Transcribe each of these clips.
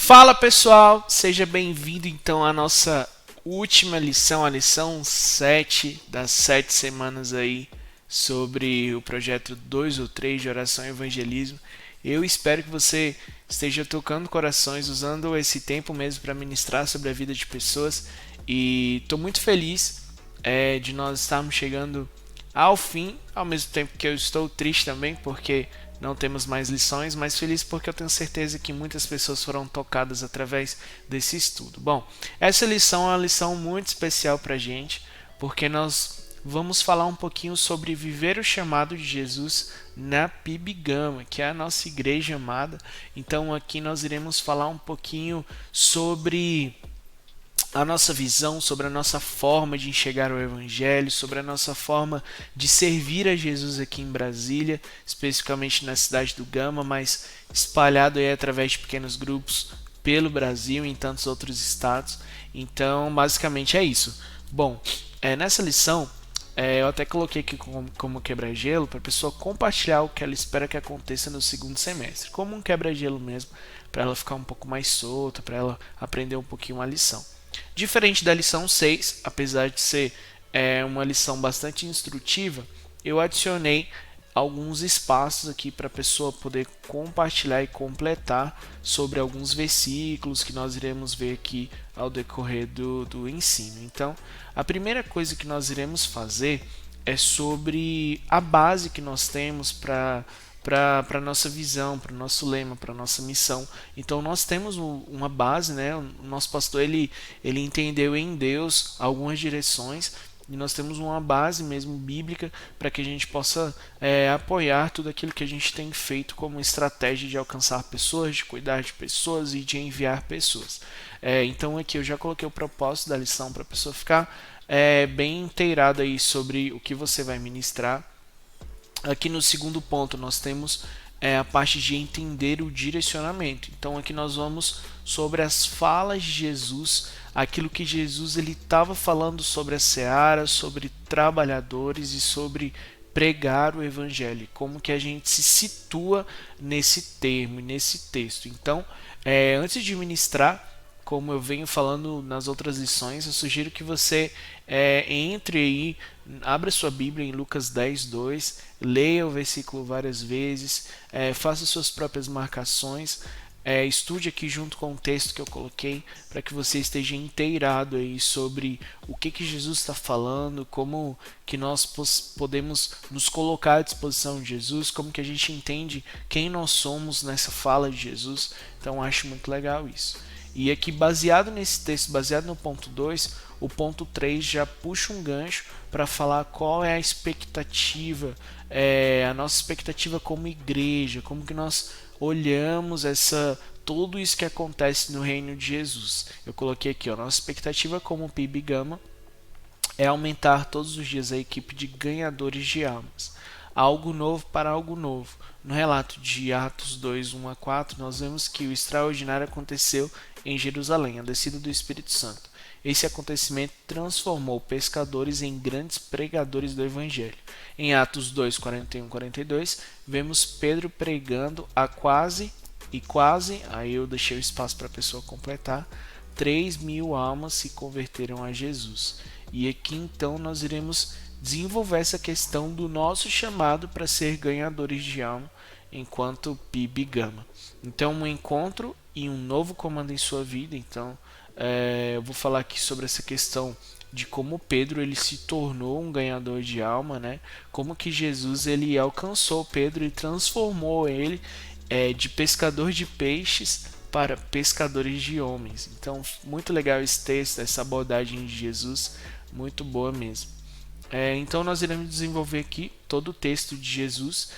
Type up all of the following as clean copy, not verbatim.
Fala pessoal, seja bem-vindo então à nossa última lição, a lição 7 das 7 semanas aí sobre o projeto 2 ou 3 de oração e evangelismo. Eu espero que você esteja tocando corações, usando esse tempo mesmo para ministrar sobre a vida de pessoas e estou muito feliz de nós estarmos chegando ao fim, ao mesmo tempo que eu estou triste também porque não temos mais lições, mas feliz porque eu tenho certeza que muitas pessoas foram tocadas através desse estudo. Bom, essa lição é uma lição muito especial para a gente, porque nós vamos falar um pouquinho sobre viver o chamado de Jesus na PIB Gama, que é a nossa igreja amada. Então aqui nós iremos falar um pouquinho sobre a nossa visão, sobre a nossa forma de enxergar o Evangelho, sobre a nossa forma de servir a Jesus aqui em Brasília, especificamente na cidade do Gama, mas espalhado aí através de pequenos grupos pelo Brasil e em tantos outros estados. Então, basicamente é isso. Bom, nessa lição, eu até coloquei aqui como quebra-gelo para a pessoa compartilhar o que ela espera que aconteça no segundo semestre, como um quebra-gelo mesmo, para ela ficar um pouco mais solta, para ela aprender um pouquinho a lição. Diferente da lição 6, apesar de ser uma lição bastante instrutiva, eu adicionei alguns espaços aqui para a pessoa poder compartilhar e completar sobre alguns versículos que nós iremos ver aqui ao decorrer do ensino. Então, a primeira coisa que nós iremos fazer é sobre a base que nós temos para a nossa visão, para o nosso lema, para a nossa missão. Então nós temos uma base, né? O nosso pastor ele entendeu em Deus algumas direções e nós temos uma base mesmo bíblica para que a gente possa apoiar tudo aquilo que a gente tem feito como estratégia de alcançar pessoas, de cuidar de pessoas e de enviar pessoas. Então aqui eu já coloquei o propósito da lição para a pessoa ficar bem inteirada aí sobre o que você vai ministrar. Aqui no segundo ponto nós temos a parte de entender o direcionamento. Então aqui nós vamos sobre as falas de Jesus, aquilo que Jesus ele estava falando sobre a seara, sobre trabalhadores e sobre pregar o evangelho, como que a gente se situa nesse termo, nesse texto. Então, antes de ministrar, como eu venho falando nas outras lições, eu sugiro que você entre aí, abra sua Bíblia em Lucas 10, 2, leia o versículo várias vezes, faça suas próprias marcações, estude aqui junto com o texto que eu coloquei, para que você esteja inteirado aí sobre o que Jesus está falando, como que nós podemos nos colocar à disposição de Jesus, como que a gente entende quem nós somos nessa fala de Jesus. Então acho muito legal isso. E aqui, baseado nesse texto, baseado no ponto 2, o ponto 3 já puxa um gancho para falar qual é a expectativa, a nossa expectativa como igreja, como que nós olhamos tudo isso que acontece no reino de Jesus. Eu coloquei aqui, nossa expectativa como PIB Gama é aumentar todos os dias a equipe de ganhadores de almas. Algo novo para algo novo. No relato de Atos 2, 1 a 4, nós vemos que o extraordinário aconteceu em Jerusalém, a descida do Espírito Santo. Esse acontecimento transformou pescadores em grandes pregadores do Evangelho. Em Atos 2, 41 e 42, vemos Pedro pregando a quase, aí eu deixei o espaço para a pessoa completar, 3.000 almas se converteram a Jesus. E aqui então nós iremos desenvolver essa questão do nosso chamado para ser ganhadores de alma enquanto PIB Gama. Então um encontro e um novo comando em sua vida. Então eu vou falar aqui sobre essa questão de como Pedro ele se tornou um ganhador de alma, né? Como que Jesus ele alcançou Pedro e transformou ele de pescador de peixes para pescadores de homens. Então muito legal esse texto, essa abordagem de Jesus, muito boa mesmo. Então nós iremos desenvolver aqui todo o texto de Jesus.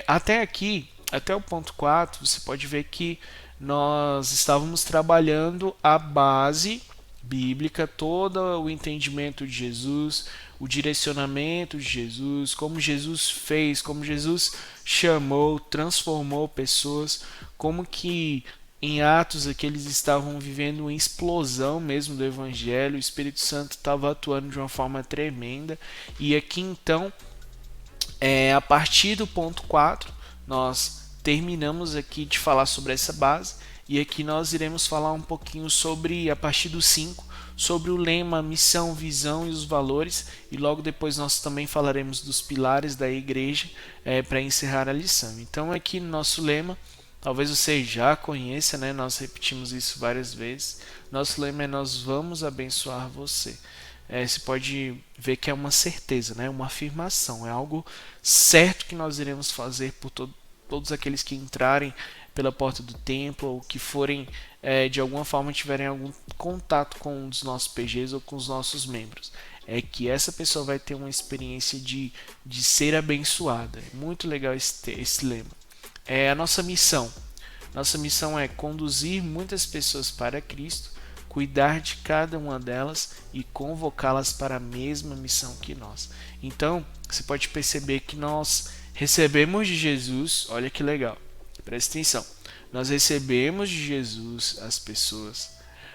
Até aqui, até o ponto 4, você pode ver que nós estávamos trabalhando a base bíblica, todo o entendimento de Jesus, o direcionamento de Jesus, como Jesus fez, como Jesus chamou, transformou pessoas, como que em Atos aqui eles estavam vivendo uma explosão mesmo do Evangelho, o Espírito Santo estava atuando de uma forma tremenda. E aqui então, a partir do ponto 4, nós terminamos aqui de falar sobre essa base e aqui nós iremos falar um pouquinho sobre, a partir do 5, sobre o lema, missão, visão e os valores, e logo depois nós também falaremos dos pilares da igreja para encerrar a lição. Então aqui no nosso lema, talvez você já conheça, né? Nós repetimos isso várias vezes. Nosso lema é: nós vamos abençoar você. Você pode ver que é uma certeza, né? Uma afirmação, é algo certo que nós iremos fazer por todos aqueles que entrarem pela porta do templo ou que forem de alguma forma tiverem algum contato com um dos nossos PGs ou com os nossos membros. É que essa pessoa vai ter uma experiência de ser abençoada. É muito legal esse lema. É a nossa missão. Nossa missão é conduzir muitas pessoas para Cristo, cuidar de cada uma delas e convocá-las para a mesma missão que nós. Então, você pode perceber que nós recebemos de Jesus, olha que legal, presta atenção, nós recebemos de Jesus as pessoas,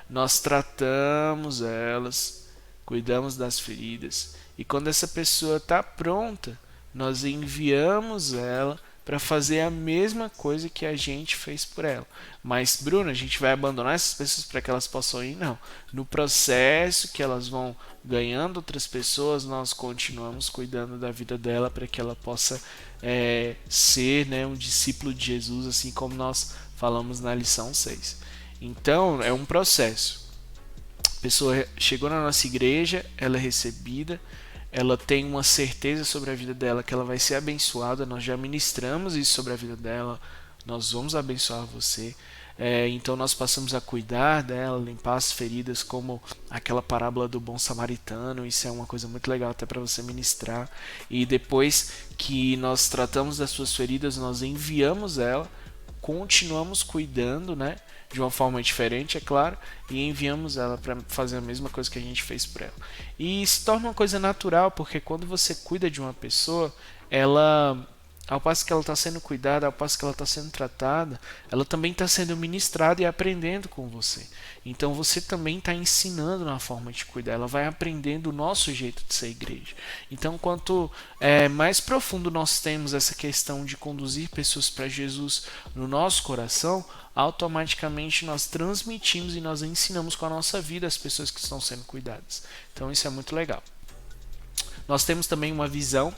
nós tratamos elas, cuidamos das feridas, e quando essa pessoa está pronta, nós enviamos ela para fazer a mesma coisa que a gente fez por ela. Mas, Bruno, a gente vai abandonar essas pessoas para que elas possam ir? Não. No processo que elas vão ganhando outras pessoas, nós continuamos cuidando da vida dela para que ela possa ser, né, um discípulo de Jesus, assim como nós falamos na lição 6. Então, é um processo. A pessoa chegou na nossa igreja, ela é recebida, ela tem uma certeza sobre a vida dela que ela vai ser abençoada. Nós já ministramos isso sobre a vida dela. Nós vamos abençoar você. Então nós passamos a cuidar dela, limpar as feridas, como aquela parábola do bom samaritano. Isso é uma coisa muito legal até para você ministrar. E depois que nós tratamos das suas feridas, nós enviamos ela, continuamos cuidando, né? De uma forma diferente, é claro, e enviamos ela para fazer a mesma coisa que a gente fez por ela. E se torna uma coisa natural, porque quando você cuida de uma pessoa, ela, ao passo que ela está sendo cuidada, ao passo que ela está sendo tratada, ela também está sendo ministrada e aprendendo com você. Então você também está ensinando na forma de cuidar, ela vai aprendendo o nosso jeito de ser igreja. Então quanto mais profundo nós temos essa questão de conduzir pessoas para Jesus no nosso coração, automaticamente nós transmitimos e nós ensinamos com a nossa vida as pessoas que estão sendo cuidadas. Então isso é muito legal. Nós temos também uma visão,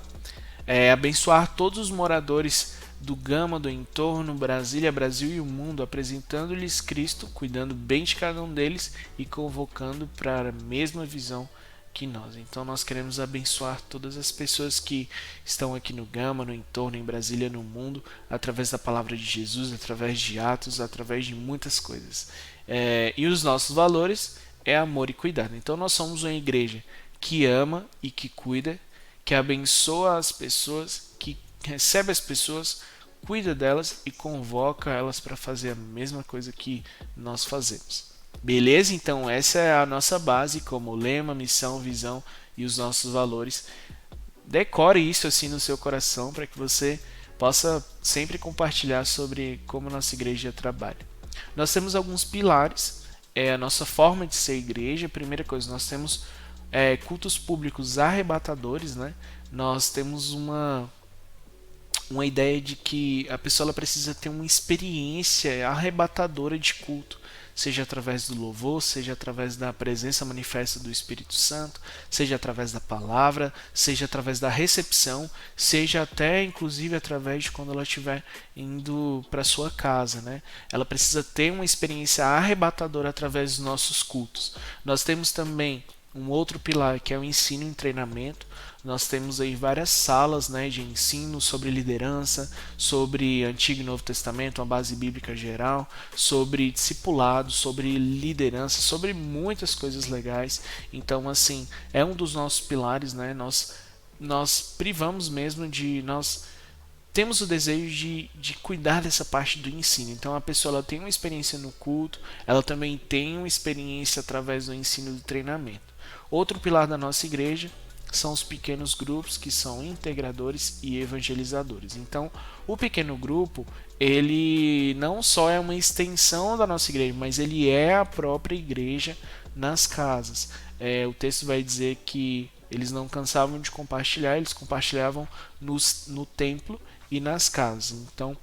abençoar todos os moradores do Gama, do entorno, Brasília, Brasil e o mundo, apresentando-lhes Cristo, cuidando bem de cada um deles e convocando para a mesma visão que nós. Então nós queremos abençoar todas as pessoas que estão aqui no Gama, no entorno, em Brasília, no mundo, através da palavra de Jesus, através de atos, através de muitas coisas. E os nossos valores é amor e cuidado. Então nós somos uma igreja que ama e que cuida, que abençoa as pessoas, que recebe as pessoas, cuida delas e convoca elas para fazer a mesma coisa que nós fazemos. Beleza? Então essa é a nossa base como lema, missão, visão e os nossos valores. Decore isso assim no seu coração para que você possa sempre compartilhar sobre como nossa igreja trabalha. Nós temos alguns pilares, a nossa forma de ser igreja. Primeira coisa, nós temos cultos públicos arrebatadores, né? Nós temos uma ideia de que a pessoa ela precisa ter uma experiência arrebatadora de culto, seja através do louvor, seja através da presença manifesta do Espírito Santo, seja através da palavra, seja através da recepção, seja até inclusive através de quando ela estiver indo para sua casa, né? Ela precisa ter uma experiência arrebatadora através dos nossos cultos. Nós temos também um outro pilar que é o ensino e treinamento. Nós temos aí várias salas, né, de ensino sobre liderança, sobre Antigo e Novo Testamento, uma base bíblica geral, sobre discipulado, sobre liderança, sobre muitas coisas legais. Então, assim, é um dos nossos pilares, né? Nós privamos mesmo de... Nós temos o desejo de cuidar dessa parte do ensino. Então a pessoa ela tem uma experiência no culto, ela também tem uma experiência através do ensino e do treinamento. Outro pilar da nossa igreja são os pequenos grupos, que são integradores e evangelizadores. Então, o pequeno grupo, ele não só é uma extensão da nossa igreja, mas ele é a própria igreja nas casas. O texto vai dizer que eles não cansavam de compartilhar, eles compartilhavam no templo e nas casas. Então,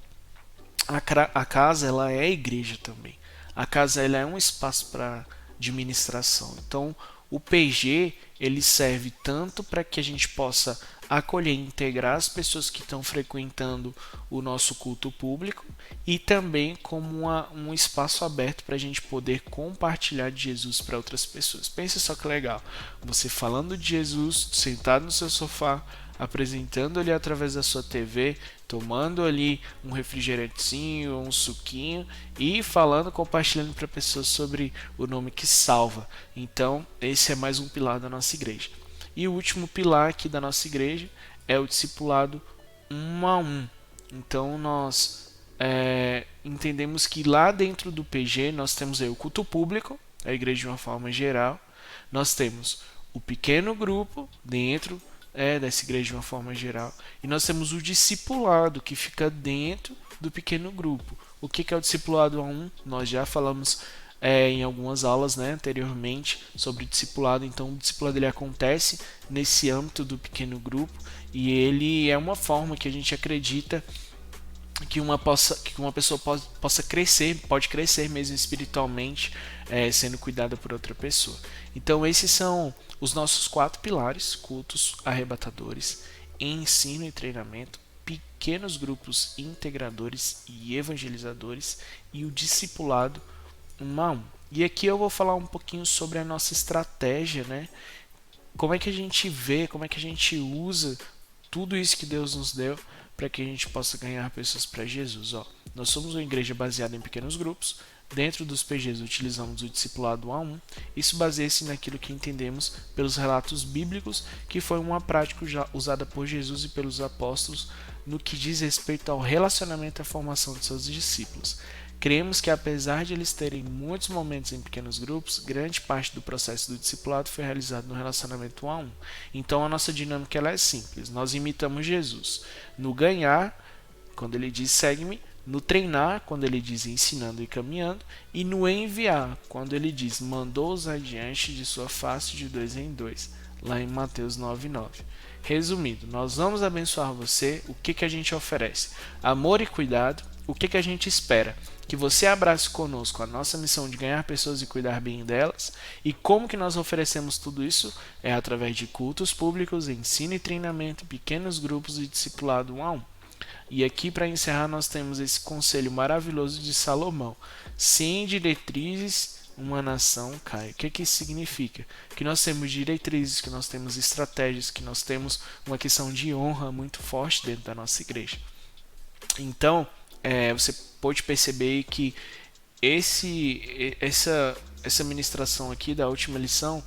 a casa ela é a igreja também. a casa ela é um espaço para administração. Então, o PG ele serve tanto para que a gente possa acolher e integrar as pessoas que estão frequentando o nosso culto público e também como um espaço aberto para a gente poder compartilhar de Jesus para outras pessoas. Pensa só que legal, você falando de Jesus, sentado no seu sofá, apresentando ali através da sua TV, tomando ali um refrigerantezinho, um suquinho e falando, compartilhando para pessoas sobre o nome que salva. Então, esse é mais um pilar da nossa igreja. E o último pilar aqui da nossa igreja é o discipulado 1 a 1. Então, nós entendemos que lá dentro do PG nós temos aí o culto público, a igreja de uma forma geral, nós temos o pequeno grupo dentro dessa igreja de uma forma geral. E nós temos o discipulado que fica dentro do pequeno grupo. O que é o discipulado 1? Nós já falamos em algumas aulas anteriormente sobre o discipulado. Então o discipulado ele acontece nesse âmbito do pequeno grupo e ele é uma forma que a gente acredita que uma pessoa possa crescer, pode crescer mesmo espiritualmente, sendo cuidada por outra pessoa. Então esses são os nossos 4 pilares: cultos arrebatadores, ensino e treinamento, pequenos grupos integradores e evangelizadores e o discipulado 1 a 1. E aqui eu vou falar um pouquinho sobre a nossa estratégia, como é que a gente vê, como é que a gente usa tudo isso que Deus nos deu para que a gente possa ganhar pessoas para Jesus. Nós somos uma igreja baseada em pequenos grupos. Dentro dos PGs utilizamos o discipulado 1 a 1. Isso baseia-se naquilo que entendemos pelos relatos bíblicos, que foi uma prática já usada por Jesus e pelos apóstolos no que diz respeito ao relacionamento e à formação de seus discípulos. Cremos que, apesar de eles terem muitos momentos em pequenos grupos, grande parte do processo do discipulado foi realizado no relacionamento 1 a 1. Então a nossa dinâmica ela é simples. Nós imitamos Jesus no ganhar, quando ele diz segue-me, no treinar, quando ele diz ensinando e caminhando, e no enviar, quando ele diz mandou-os adiante de sua face de 2 em 2, lá em Mateus 9:9. Resumindo, nós vamos abençoar você. O que a gente oferece? Amor e cuidado. O que a gente espera? Que você abrace conosco a nossa missão de ganhar pessoas e cuidar bem delas. E como que nós oferecemos tudo isso? É através de cultos públicos, ensino e treinamento, pequenos grupos e discipulado 1 a 1. E aqui, para encerrar, nós temos esse conselho maravilhoso de Salomão: sem diretrizes, uma nação cai. O que isso significa? Que nós temos diretrizes, que nós temos estratégias, que nós temos uma questão de honra muito forte dentro da nossa igreja. Então, você pode perceber que essa ministração aqui da última lição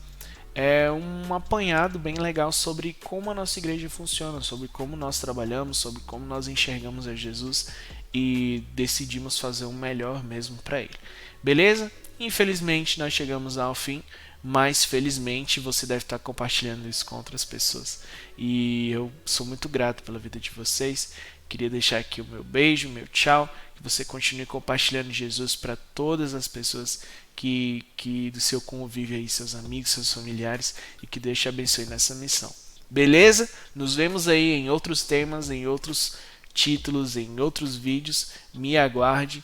é um apanhado bem legal sobre como a nossa igreja funciona, sobre como nós trabalhamos, sobre como nós enxergamos a Jesus e decidimos fazer o melhor mesmo para Ele. Beleza? Infelizmente nós chegamos ao fim, mas felizmente você deve estar compartilhando isso com outras pessoas. E eu sou muito grato pela vida de vocês. Queria deixar aqui o meu beijo, o meu tchau, que você continue compartilhando Jesus para todas as pessoas que do seu convívio aí, seus amigos, seus familiares, e que Deus te abençoe nessa missão. Beleza? Nos vemos aí em outros temas, em outros títulos, em outros vídeos. Me aguarde.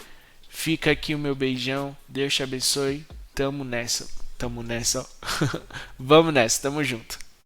Fica aqui o meu beijão. Deus te abençoe. Tamo nessa. Vamos nessa. Tamo junto.